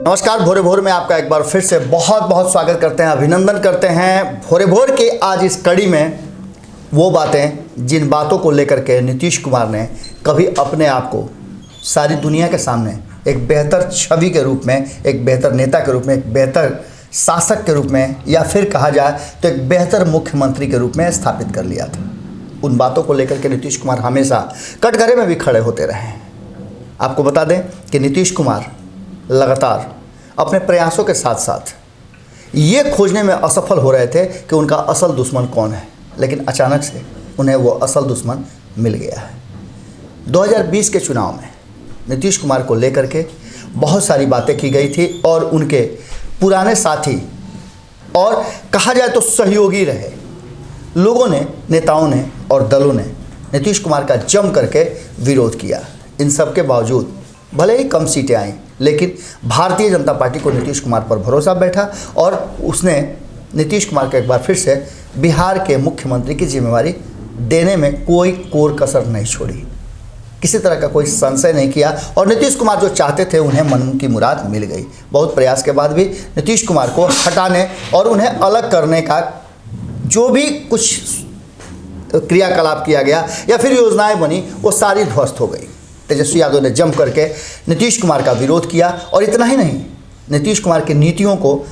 नमस्कार। भोरे भोर में आपका एक बार फिर से बहुत बहुत स्वागत करते हैं, अभिनंदन करते हैं। भोरे भोर की आज इस कड़ी में वो बातें जिन बातों को लेकर के नीतीश कुमार ने कभी अपने आप को सारी दुनिया के सामने एक बेहतर छवि के रूप में, एक बेहतर नेता के रूप में, एक बेहतर शासक के रूप में, या फिर कहा जाए तो एक बेहतर मुख्यमंत्री के रूप में स्थापित कर लिया था, उन बातों को लेकर के नीतीश कुमार हमेशा कटघरे में भी खड़े होते रहे हैं। आपको बता दें कि नीतीश कुमार लगातार अपने प्रयासों के साथ साथ ये खोजने में असफल हो रहे थे कि उनका असल दुश्मन कौन है, लेकिन अचानक से उन्हें वो असल दुश्मन मिल गया है। 2020 के चुनाव में नीतीश कुमार को लेकर के बहुत सारी बातें की गई थी और उनके पुराने साथी और कहा जाए तो सहयोगी रहे लोगों ने, नेताओं ने और दलों ने नीतीश कुमार का जम करके विरोध किया। इन सब के बावजूद भले ही कम सीटें आईं, लेकिन भारतीय जनता पार्टी को नीतीश कुमार पर भरोसा बैठा और उसने नीतीश कुमार को एक बार फिर से बिहार के मुख्यमंत्री की जिम्मेवारी देने में कोई कोर कसर नहीं छोड़ी, किसी तरह का कोई संशय नहीं किया और नीतीश कुमार जो चाहते थे उन्हें मन की मुराद मिल गई। बहुत प्रयास के बाद भी नीतीश कुमार को हटाने और उन्हें अलग करने का जो भी कुछ क्रियाकलाप किया गया या फिर योजनाएं बनी, वो सारी ध्वस्त हो गई। तेजस्वी यादव ने जम करके नीतीश कुमार का विरोध किया और इतना ही नहीं, नीतीश कुमार की नीतियों को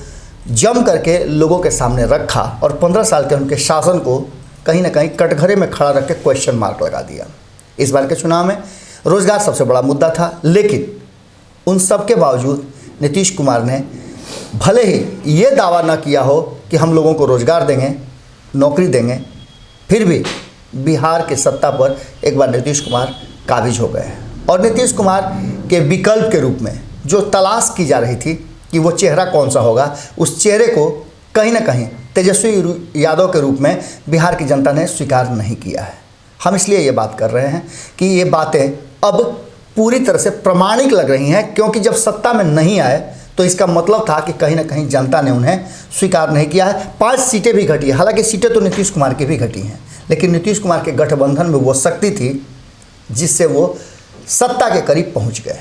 जम करके लोगों के सामने रखा और 15 साल के उनके शासन को कहीं ना कहीं कटघरे में खड़ा रख के क्वेश्चन मार्क लगा दिया। इस बार के चुनाव में रोजगार सबसे बड़ा मुद्दा था, लेकिन उन सब के बावजूद नीतीश कुमार ने भले ही ये दावा न किया हो कि हम लोगों को रोजगार देंगे, नौकरी देंगे, फिर भी बिहार की सत्ता पर एक बार नीतीश कुमार काबिज हो गए और नीतीश कुमार के विकल्प के रूप में जो तलाश की जा रही थी कि वो चेहरा कौन सा होगा, उस चेहरे को कहीं ना कहीं तेजस्वी यादव के रूप में बिहार की जनता ने स्वीकार नहीं किया है। हम इसलिए ये बात कर रहे हैं कि ये बातें अब पूरी तरह से प्रमाणिक लग रही हैं, क्योंकि जब सत्ता में नहीं आए तो इसका मतलब था कि कहीं ना कहीं जनता ने उन्हें स्वीकार नहीं किया है। 5 सीटें भी घटी, हालांकि सीटें तो नीतीश कुमार की भी घटी हैं, लेकिन नीतीश कुमार के गठबंधन में वो शक्ति थी जिससे वो सत्ता के करीब पहुंच गए।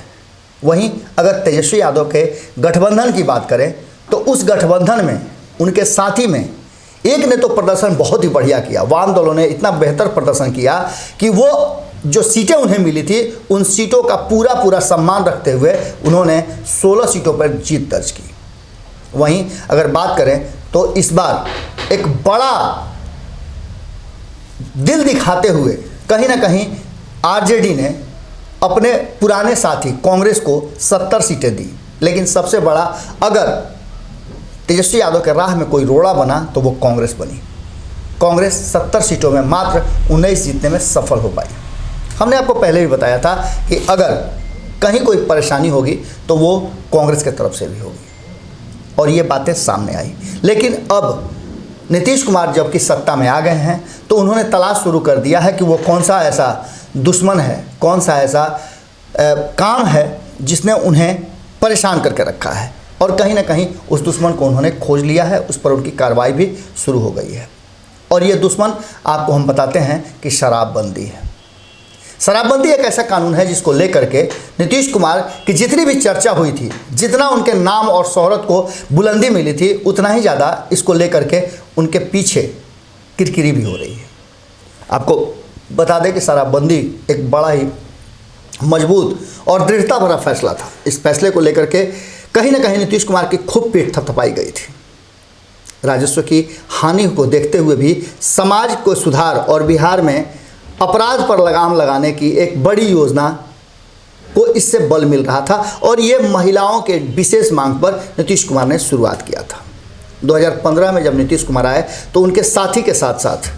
वहीं अगर तेजस्वी यादव के गठबंधन की बात करें तो उस गठबंधन में उनके साथी में एक ने तो प्रदर्शन बहुत ही बढ़िया किया, वाम दलों ने इतना बेहतर प्रदर्शन किया कि वो जो सीटें उन्हें मिली थी उन सीटों का पूरा सम्मान रखते हुए उन्होंने 16 सीटों पर जीत दर्ज की। वहीं अगर बात करें तो इस बार एक बड़ा दिल दिखाते हुए कहीं ना कहीं आरजेडी ने अपने पुराने साथी कांग्रेस को 70 सीटें दी, लेकिन सबसे बड़ा अगर तेजस्वी यादव के राह में कोई रोड़ा बना तो वो कांग्रेस बनी। कांग्रेस 70 सीटों में मात्र 19 जीतने में सफल हो पाई। हमने आपको पहले भी बताया था कि अगर कहीं कोई परेशानी होगी तो वो कांग्रेस की तरफ से भी होगी और ये बातें सामने आई। लेकिन अब नीतीश कुमार जबकि सत्ता में आ गए हैं तो उन्होंने तलाश शुरू कर दिया है कि वो कौन सा ऐसा दुश्मन है, कौन सा ऐसा काम है जिसने उन्हें परेशान करके रखा है, और कहीं ना कहीं उस दुश्मन को उन्होंने खोज लिया है। उस पर उनकी कार्रवाई भी शुरू हो गई है और ये दुश्मन आपको हम बताते हैं कि शराबबंदी है। शराबबंदी एक ऐसा कानून है जिसको लेकर के नीतीश कुमार की जितनी भी चर्चा हुई थी, जितना उनके नाम और शोहरत को बुलंदी मिली थी, उतना ही ज़्यादा इसको लेकर के उनके पीछे किरकिरी भी हो रही है। आपको बता दें कि शराबबंदी एक बड़ा ही मजबूत और दृढ़ता भरा फैसला था। इस फैसले को लेकर के कहीं ना कहीं नीतीश कुमार की खूब पीठ थपथपाई गई थी। राजस्व की हानि को देखते हुए भी समाज को सुधार और बिहार में अपराध पर लगाम लगाने की एक बड़ी योजना को इससे बल मिल रहा था और ये महिलाओं के विशेष मांग पर नीतीश कुमार ने शुरुआत किया था। 2015 में जब नीतीश कुमार आए तो उनके साथी के साथ साथ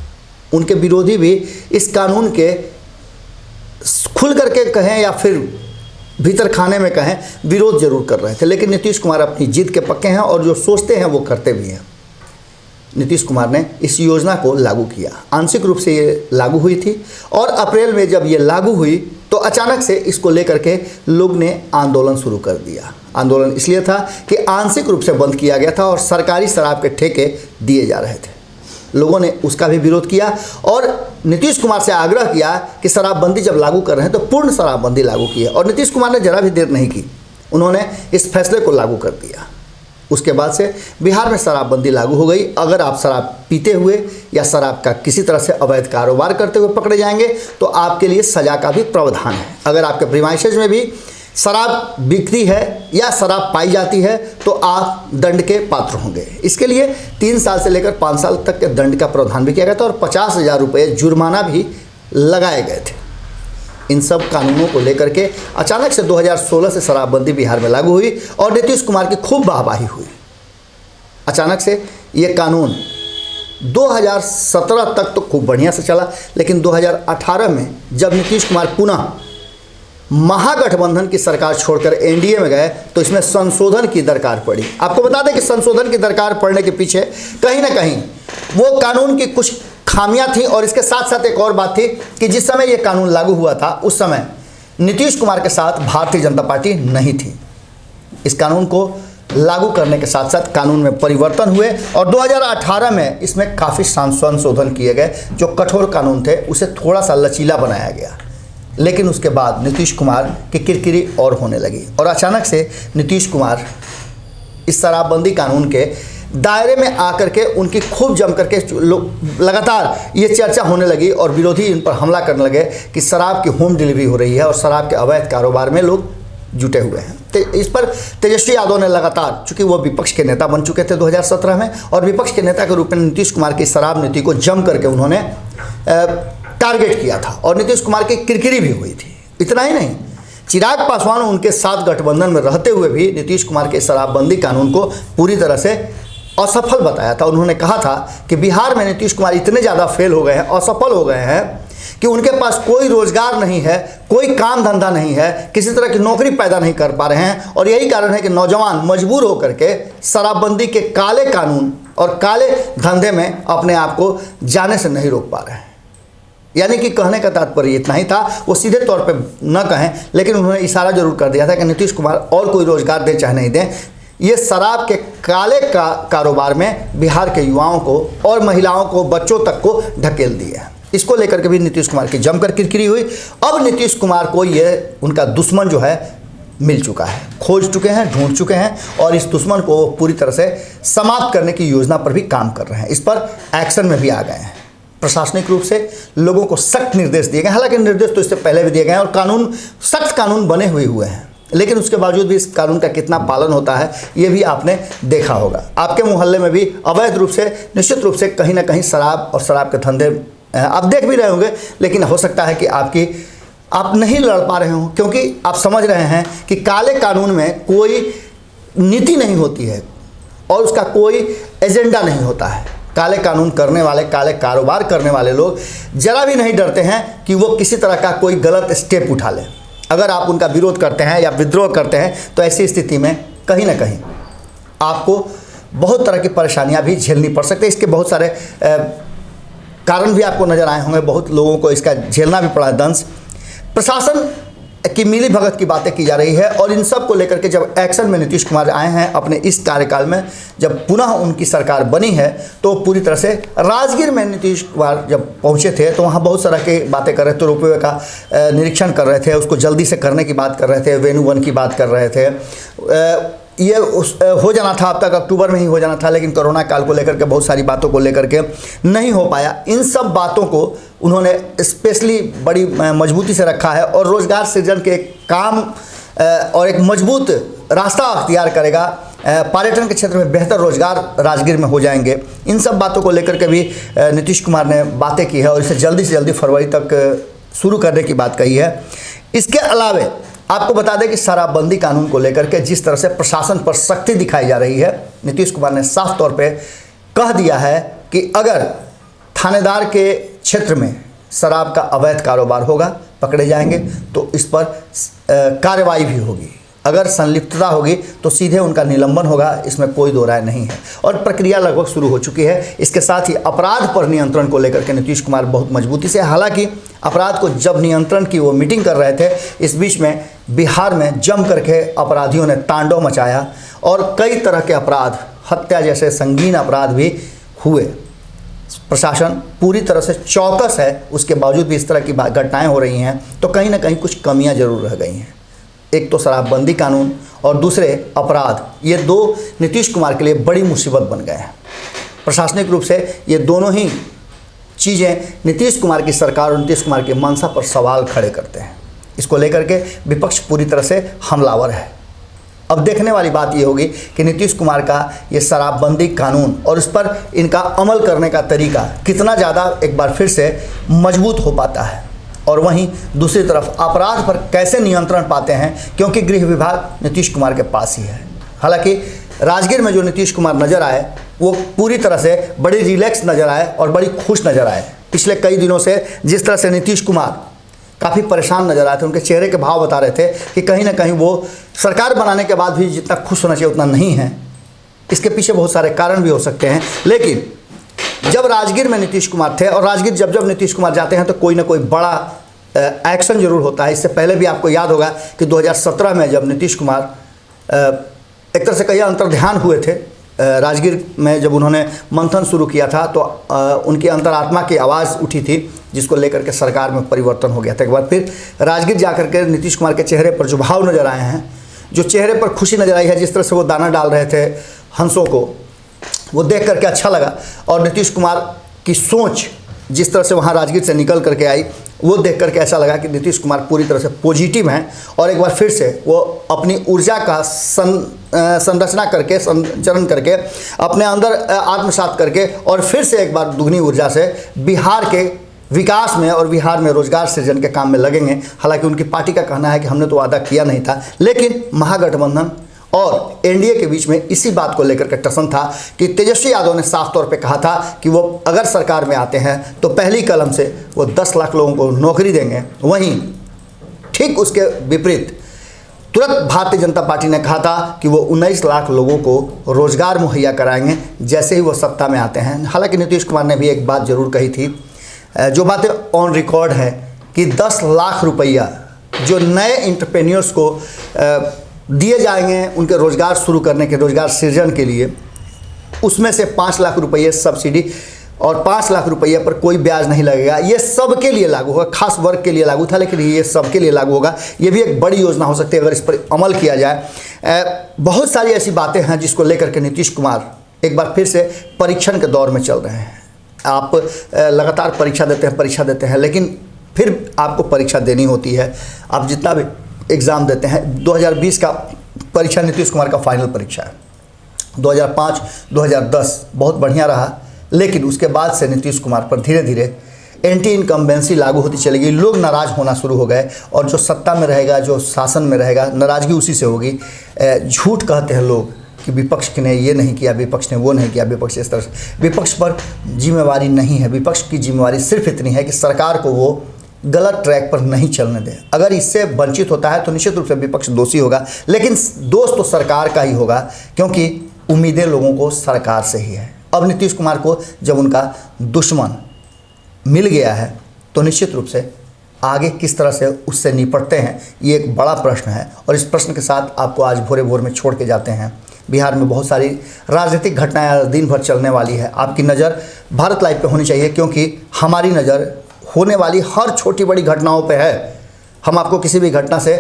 उनके विरोधी भी इस कानून के खुल करके कहें या फिर भीतर खाने में कहें विरोध जरूर कर रहे थे, लेकिन नीतीश कुमार अपनी जीत के पक्के हैं और जो सोचते हैं वो करते भी हैं। नीतीश कुमार ने इस योजना को लागू किया, आंशिक रूप से ये लागू हुई थी और अप्रैल में जब ये लागू हुई तो अचानक से इसको लेकर के लोग ने आंदोलन शुरू कर दिया। आंदोलन इसलिए था कि आंशिक रूप से बंद किया गया था और सरकारी शराब के ठेके दिए जा रहे थे। लोगों ने उसका भी विरोध किया और नीतीश कुमार से आग्रह किया कि शराबबंदी जब लागू कर रहे हैं तो पूर्ण शराबबंदी लागू की है। और नीतीश कुमार ने जरा भी देर नहीं की, उन्होंने इस फैसले को लागू कर दिया। उसके बाद से बिहार में शराबबंदी लागू हो गई। अगर आप शराब पीते हुए या शराब का किसी तरह से अवैध कारोबार करते हुए पकड़े जाएंगे तो आपके लिए सज़ा का भी प्रावधान है। अगर आपके प्रीमाइसेस में भी शराब बिकती है या शराब पाई जाती है तो आप दंड के पात्र होंगे। इसके लिए 3 साल से लेकर 5 साल तक के दंड का प्रावधान भी किया गया था और 50,000 रुपये जुर्माना भी लगाए गए थे। इन सब कानूनों को लेकर के अचानक से 2016 से शराबबंदी बिहार में लागू हुई और नीतीश कुमार की खूब वाहवाही हुई। अचानक से ये कानून 2017 तक तो खूब बढ़िया से चला, लेकिन 2018 में जब नीतीश कुमार पुनः महागठबंधन की सरकार छोड़कर एनडीए में गए तो इसमें संशोधन की दरकार पड़ी। आपको बता दें कि संशोधन की दरकार पड़ने के पीछे कहीं ना कहीं वो कानून की कुछ खामियां थी और इसके साथ साथ एक और बात थी कि जिस समय ये कानून लागू हुआ था उस समय नीतीश कुमार के साथ भारतीय जनता पार्टी नहीं थी। इस कानून को लागू करने के साथ साथ कानून में परिवर्तन हुए और 2018 में इसमें काफ़ी संशोधन किए गए। जो कठोर कानून थे उसे थोड़ा सा लचीला बनाया गया, लेकिन उसके बाद नीतीश कुमार की किरकिरी और होने लगी और अचानक से नीतीश कुमार इस शराबबंदी कानून के दायरे में आकर के उनकी खूब जम करके लगातार ये चर्चा होने लगी और विरोधी इन पर हमला करने लगे कि शराब की होम डिलीवरी हो रही है और शराब के अवैध कारोबार में लोग जुटे हुए हैं। तो इस पर तेजस्वी यादव ने लगातार, चूंकि वो विपक्ष के नेता बन चुके थे 2017 में और विपक्ष के नेता के रूप में नीतीश कुमार की शराब नीति को जम करके उन्होंने टारगेट किया था और नीतीश कुमार की किरकिरी भी हुई थी। इतना ही नहीं, चिराग पासवान उनके साथ गठबंधन में रहते हुए भी नीतीश कुमार के शराबबंदी कानून को पूरी तरह से असफल बताया था। उन्होंने कहा था कि बिहार में नीतीश कुमार इतने ज़्यादा फेल हो गए हैं, असफल हो गए हैं कि उनके पास कोई रोजगार नहीं है, कोई काम धंधा नहीं है, किसी तरह की नौकरी पैदा नहीं कर पा रहे हैं और यही कारण है कि नौजवान मजबूर होकर के शराबबंदी के काले कानून और काले धंधे में अपने आप को जाने से नहीं रोक पा रहे हैं। यानी कि कहने का तात्पर्य इतना ही था, वो सीधे तौर पे न कहें लेकिन उन्होंने इशारा जरूर कर दिया था कि नीतीश कुमार और कोई रोजगार दें चाहे नहीं दें, ये शराब के काले कारोबार में बिहार के युवाओं को और महिलाओं को, बच्चों तक को ढकेल दिया। इसको लेकर के भी नीतीश कुमार की जमकर किरकिरी हुई। अब नीतीश कुमार को ये उनका दुश्मन जो है मिल चुका है, खोज चुके हैं, ढूंढ चुके हैं और इस दुश्मन को पूरी तरह से समाप्त करने की योजना पर भी काम कर रहे हैं। इस पर एक्शन में भी आ गए हैं। प्रशासनिक रूप से लोगों को सख्त निर्देश दिए गए, हालांकि निर्देश तो इससे पहले भी दिए गए हैं और कानून, सख्त कानून बने हुए हैं, लेकिन उसके बावजूद भी इस कानून का कितना पालन होता है ये भी आपने देखा होगा। आपके मोहल्ले में भी अवैध रूप से, निश्चित रूप से कहीं ना कहीं शराब और शराब के धंधे आप देख भी रहे होंगे, लेकिन हो सकता है कि आप नहीं लड़ पा रहे हो क्योंकि आप समझ रहे हैं कि काले कानून में कोई नीति नहीं होती है और उसका कोई एजेंडा नहीं होता है। काले कानून करने वाले, काले कारोबार करने वाले लोग जरा भी नहीं डरते हैं कि वो किसी तरह का कोई गलत स्टेप उठा लें। अगर आप उनका विरोध करते हैं या विद्रोह करते हैं तो ऐसी स्थिति में कहीं ना कहीं आपको बहुत तरह की परेशानियां भी झेलनी पड़ सकती है। इसके बहुत सारे कारण भी आपको नज़र आए होंगे, बहुत लोगों को इसका झेलना भी पड़ा है दंश। प्रशासन की मिली भगत की बातें की जा रही है और इन सब को लेकर के जब एक्शन में नीतीश कुमार आए हैं अपने इस कार्यकाल में, जब पुनः उनकी सरकार बनी है तो पूरी तरह से राजगीर में नीतीश कुमार जब पहुंचे थे तो वहाँ बहुत सारा की बातें कर रहे थे, रोपवे का निरीक्षण कर रहे थे, उसको जल्दी से करने की बात कर रहे थे, वेन्यू वन की बात कर रहे थे। ये हो जाना था, अब तक अक्टूबर में ही हो जाना था, लेकिन कोरोना काल को लेकर के बहुत सारी बातों को लेकर के नहीं हो पाया। इन सब बातों को उन्होंने स्पेशली बड़ी मजबूती से रखा है और रोज़गार सृजन के काम और एक मजबूत रास्ता अख्तियार करेगा। पर्यटन के क्षेत्र में बेहतर रोजगार राजगीर में हो जाएंगे। इन सब बातों को लेकर के भी नीतीश कुमार ने बातें की है और इसे जल्दी से जल्दी फरवरी तक शुरू करने की बात कही है। इसके अलावे आपको बता दें कि शराबबंदी कानून को लेकर के जिस तरह से प्रशासन पर सख्ती दिखाई जा रही है, नीतीश कुमार ने साफ तौर पे कह दिया है कि अगर थानेदार के क्षेत्र में शराब का अवैध कारोबार होगा, पकड़े जाएंगे तो इस पर कार्रवाई भी होगी। अगर संलिप्तता होगी तो सीधे उनका निलंबन होगा, इसमें कोई दो राय नहीं है और प्रक्रिया लगभग शुरू हो चुकी है। इसके साथ ही अपराध पर नियंत्रण को लेकर के नीतीश कुमार बहुत मजबूती से, हालांकि अपराध को जब नियंत्रण की वो मीटिंग कर रहे थे, इस बीच में बिहार में जम करके अपराधियों ने तांडव मचाया और कई तरह के अपराध, हत्या जैसे संगीन अपराध भी हुए। प्रशासन पूरी तरह से चौकस है, उसके बावजूद भी इस तरह की घटनाएं हो रही हैं तो कहीं ना कहीं कुछ कमियां जरूर रह गई हैं। एक तो शराबबंदी कानून और दूसरे अपराध, ये दो नीतीश कुमार के लिए बड़ी मुसीबत बन गए हैं। प्रशासनिक रूप से ये दोनों ही चीज़ें नीतीश कुमार की सरकार और नीतीश कुमार की मंशा पर सवाल खड़े करते हैं। इसको लेकर के विपक्ष पूरी तरह से हमलावर है। अब देखने वाली बात ये होगी कि नीतीश कुमार का ये शराबबंदी कानून और उस पर इनका अमल करने का तरीका कितना ज़्यादा एक बार फिर से मजबूत हो पाता है, और वहीं दूसरी तरफ अपराध पर कैसे नियंत्रण पाते हैं, क्योंकि गृह विभाग नीतीश कुमार के पास ही है। हालांकि राजगीर में जो नीतीश कुमार नज़र आए वो पूरी तरह से बड़ी रिलैक्स नज़र आए और बड़ी खुश नज़र आए। पिछले कई दिनों से जिस तरह से नीतीश कुमार काफ़ी परेशान नज़र आए थे, उनके चेहरे के भाव बता रहे थे कि कहीं ना कहीं वो सरकार बनाने के बाद भी जितना खुश होना चाहिए उतना नहीं है। इसके पीछे बहुत सारे कारण भी हो सकते हैं, लेकिन जब राजगीर में नीतीश कुमार थे और राजगीर जब जब नीतीश कुमार जाते हैं तो कोई ना कोई बड़ा एक्शन जरूर होता है। इससे पहले भी आपको याद होगा कि 2017 में जब नीतीश कुमार एक तरह से कई अंतर्ध्यान हुए थे राजगीर में, जब उन्होंने मंथन शुरू किया था तो उनकी अंतरात्मा की आवाज़ उठी थी, जिसको लेकर के सरकार में परिवर्तन हो गया था। एक बार फिर राजगीर जाकर के नीतीश कुमार के चेहरे पर जो भाव नज़र आए हैं, जो चेहरे पर खुशी नज़र आई है, जिस तरह से वो दाना डाल रहे थे हंसों को, वो देख करके अच्छा लगा। और नीतीश कुमार की सोच जिस तरह से वहाँ राजगीर से निकल करके आई, वो देख करके ऐसा लगा कि नीतीश कुमार पूरी तरह से पॉजिटिव हैं और एक बार फिर से वो अपनी ऊर्जा का संरचना करके, संचरण करके, अपने अंदर आत्मसात करके और फिर से एक बार दुगनी ऊर्जा से बिहार के विकास में और बिहार में रोजगार सृजन के काम में लगेंगे। हालांकि उनकी पार्टी का कहना है कि हमने तो वादा किया नहीं था, लेकिन महागठबंधन और एनडीए के बीच में इसी बात को लेकर के टसन था कि तेजस्वी यादव ने साफ तौर पे कहा था कि वो अगर सरकार में आते हैं तो पहली कलम से वो 10 लाख लोगों को नौकरी देंगे। वहीं ठीक उसके विपरीत तुरंत भारतीय जनता पार्टी ने कहा था कि वो 19 लाख लोगों को रोजगार मुहैया कराएंगे जैसे ही वो सत्ता में आते हैं। हालांकि नीतीश कुमार ने भी एक बात जरूर कही थी, जो बातें ऑन रिकॉर्ड है, कि 10 लाख रुपया जो नए एंटरप्रेन्योर्स को दिए जाएंगे उनके रोज़गार शुरू करने के, रोज़गार सृजन के लिए, उसमें से 5 लाख रुपये सब्सिडी और 5 लाख रुपये पर कोई ब्याज नहीं लगेगा। ये सबके लिए लागू होगा, खास वर्ग के लिए लागू था लेकिन ये सबके लिए लागू होगा। ये भी एक बड़ी योजना हो सकती है अगर इस पर अमल किया जाए। बहुत सारी ऐसी बातें हैं जिसको लेकर के नीतीश कुमार एक बार फिर से परीक्षण के दौर में चल रहे हैं। आप लगातार परीक्षा देते हैं, लेकिन फिर आपको परीक्षा देनी होती है। आप जितना भी एग्ज़ाम देते हैं, 2020 का परीक्षा नीतीश कुमार का फाइनल परीक्षा है। 2005, 2010 बहुत बढ़िया रहा, लेकिन उसके बाद से नीतीश कुमार पर धीरे धीरे एंटी इनकम्बेंसी लागू होती चली गई। लोग नाराज़ होना शुरू हो गए और जो सत्ता में रहेगा, जो शासन में रहेगा, नाराज़गी उसी से होगी। झूठ कहते हैं लोग कि विपक्ष ने ये नहीं किया, विपक्ष ने वो नहीं किया, विपक्ष इस तरह से। विपक्ष पर जिम्मेवारी नहीं है। विपक्ष की जिम्मेवारी सिर्फ इतनी है कि सरकार को वो गलत ट्रैक पर नहीं चलने दे। अगर इससे वंचित होता है तो निश्चित रूप से विपक्ष दोषी होगा, लेकिन दोष तो सरकार का ही होगा, क्योंकि उम्मीदें लोगों को सरकार से ही है। अब नीतीश कुमार को जब उनका दुश्मन मिल गया है तो निश्चित रूप से आगे किस तरह से उससे निपटते हैं, ये एक बड़ा प्रश्न है। और इस प्रश्न के साथ आपको आज भोरे भोर में छोड़ के जाते हैं। बिहार में बहुत सारी राजनीतिक घटनाएं दिन भर चलने वाली है। आपकी नज़र भारत लाइव पे होनी चाहिए, क्योंकि हमारी नज़र होने वाली हर छोटी बड़ी घटनाओं पे है। हम आपको किसी भी घटना से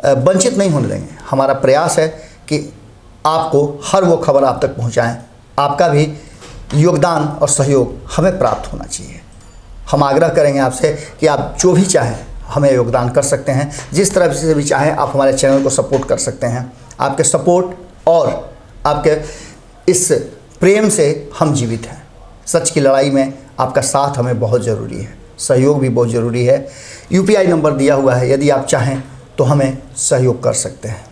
वंचित नहीं होने देंगे। हमारा प्रयास है कि आपको हर वो खबर आप तक पहुंचाएं। आपका भी योगदान और सहयोग हमें प्राप्त होना चाहिए। हम आग्रह करेंगे आपसे कि आप जो भी चाहें हमें योगदान कर सकते हैं। जिस तरह से भी चाहें आप हमारे चैनल को सपोर्ट कर सकते हैं। आपके सपोर्ट और आपके इस प्रेम से हम जीवित हैं। सच की लड़ाई में आपका साथ हमें बहुत ज़रूरी है, सहयोग भी बहुत ज़रूरी है। UPI नंबर दिया हुआ है, यदि आप चाहें तो हमें सहयोग कर सकते हैं।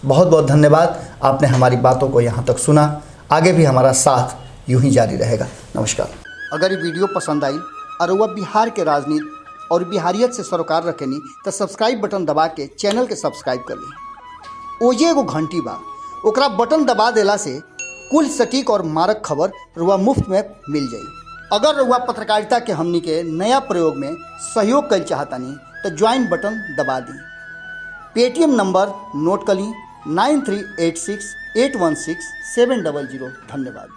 बहुत बहुत धन्यवाद, आपने हमारी बातों को यहाँ तक सुना। आगे भी हमारा साथ यूं ही जारी रहेगा। नमस्कार। अगर ये वीडियो पसंद आई और वह बिहार के राजनीति और बिहारियत से सरोकार रखेनी तो सब्सक्राइब बटन दबा के चैनल के सब्सक्राइब कर ली। ओजे एगो घंटी बा, ओकरा बटन दबा देला से कुल सटीक और मारक खबर रुआ मुफ्त में मिल जाई। अगर रुआ पत्रकारिता के हमनी के नया प्रयोग में सहयोग कर चाहतानी तो ज्वाइन बटन दबा दी। पेटीएम नंबर नोट कर ली 9386816700। धन्यवाद।